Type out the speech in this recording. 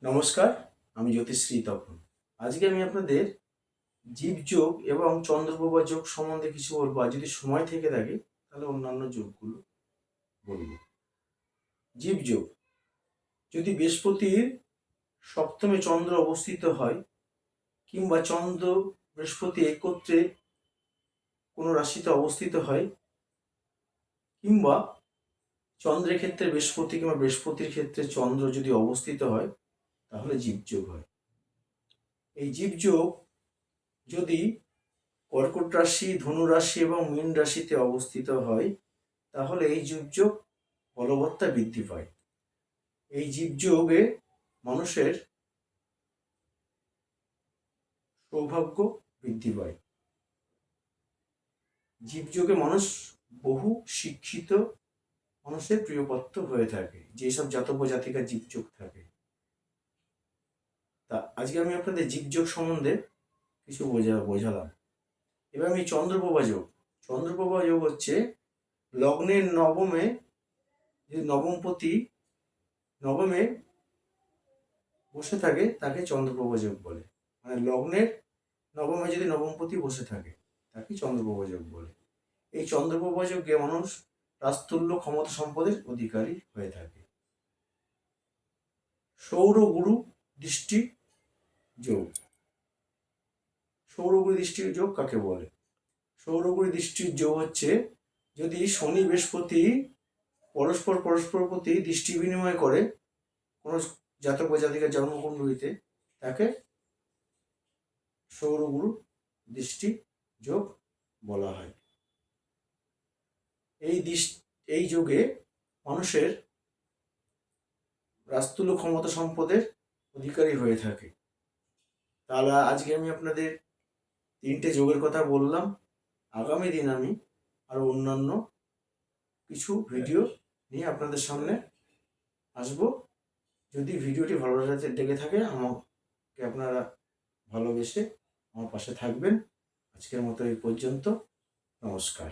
নমস্কার, আমি জ্যোতিশ্রী তপন। আজকে আমি আপনাদের জীবযোগ এবং চন্দ্রপ্রভা যোগ সম্বন্ধে কিছু বলবো। আর যদি সময় থেকে থাকে তাহলে অন্যান্য যোগগুলো বলবো। জীবযোগ, যদি বৃহস্পতির সপ্তমে চন্দ্র অবস্থিত হয় কিংবা চন্দ্র বৃহস্পতি একত্রে কোনো রাশিতে অবস্থিত হয় কিংবা চন্দ্রের ক্ষেত্রে বৃহস্পতি কিংবা বৃহস্পতির ক্ষেত্রে চন্দ্র যদি অবস্থিত হয় তাহলে জীবযোগ হয়। এই জীবযোগ যদি কর্কট রাশি, ধনু রাশি এবং মীন রাশিতে অবস্থিত হয় তাহলে এই জীবযোগ বলবত্তা বৃদ্ধি পায়। এই জীবযোগে মানুষের সৌভাগ্য বৃদ্ধি পায়। জীবযোগে মানুষ বহু শিক্ষিত মানুষের প্রিয়পাত্র হয়ে থাকে, যেসব জাতক ও জাতিকার জীবযোগ থাকে। তা আজকে আমি আপনাদের জীবযোগ সম্বন্ধে কিছু বোঝালাম। এবার আমি চন্দ্রপ্রভা যোগ। চন্দ্রপ্রভা যোগ হচ্ছে লগ্নের নবমে, যদি নবমপতি নবমে বসে থাকে তাকে চন্দ্রপ্রভা যোগ বলে। মানে লগ্নের নবমে যদি নবমপতি বসে থাকে তাকে চন্দ্রপ্রভা যোগ বলে। এই চন্দ্রপ্রভা যোগে মানুষ রাজতুল্য ক্ষমতা সম্পদের অধিকারী হয়ে থাকে। সৌরগুরু দৃষ্টি যোগ। সৌরগুরু দৃষ্টির যোগ কাকে বলে? সৌরগুরু দৃষ্টির যোগ হচ্ছে যদি শনি বৃহস্পতি পরস্পর প্রতি দৃষ্টি বিনিময় করে কোনো জাতক বা জাতিকার জন্মকুণ্ডলিতে, তাকে সৌরগুরু দৃষ্টি যোগ বলা হয়। এই যোগে মানুষের রাজতুল্য ক্ষমতা সম্পদের অধিকারী হয়ে থাকে। তাহলে আজকে আমি আপনাদের 3টে যোগের কথা বললাম। আগামী দিন আমি আরো অন্যান্য কিছু ভিডিও নিয়ে আপনাদের সামনে আসবো। যদি ভিডিওটি ভালো লেগে থাকে আমাকে আপনারা ভালোবেসে আমার পাশে থাকবেন। আজকের মতো এই পর্যন্ত। নমস্কার।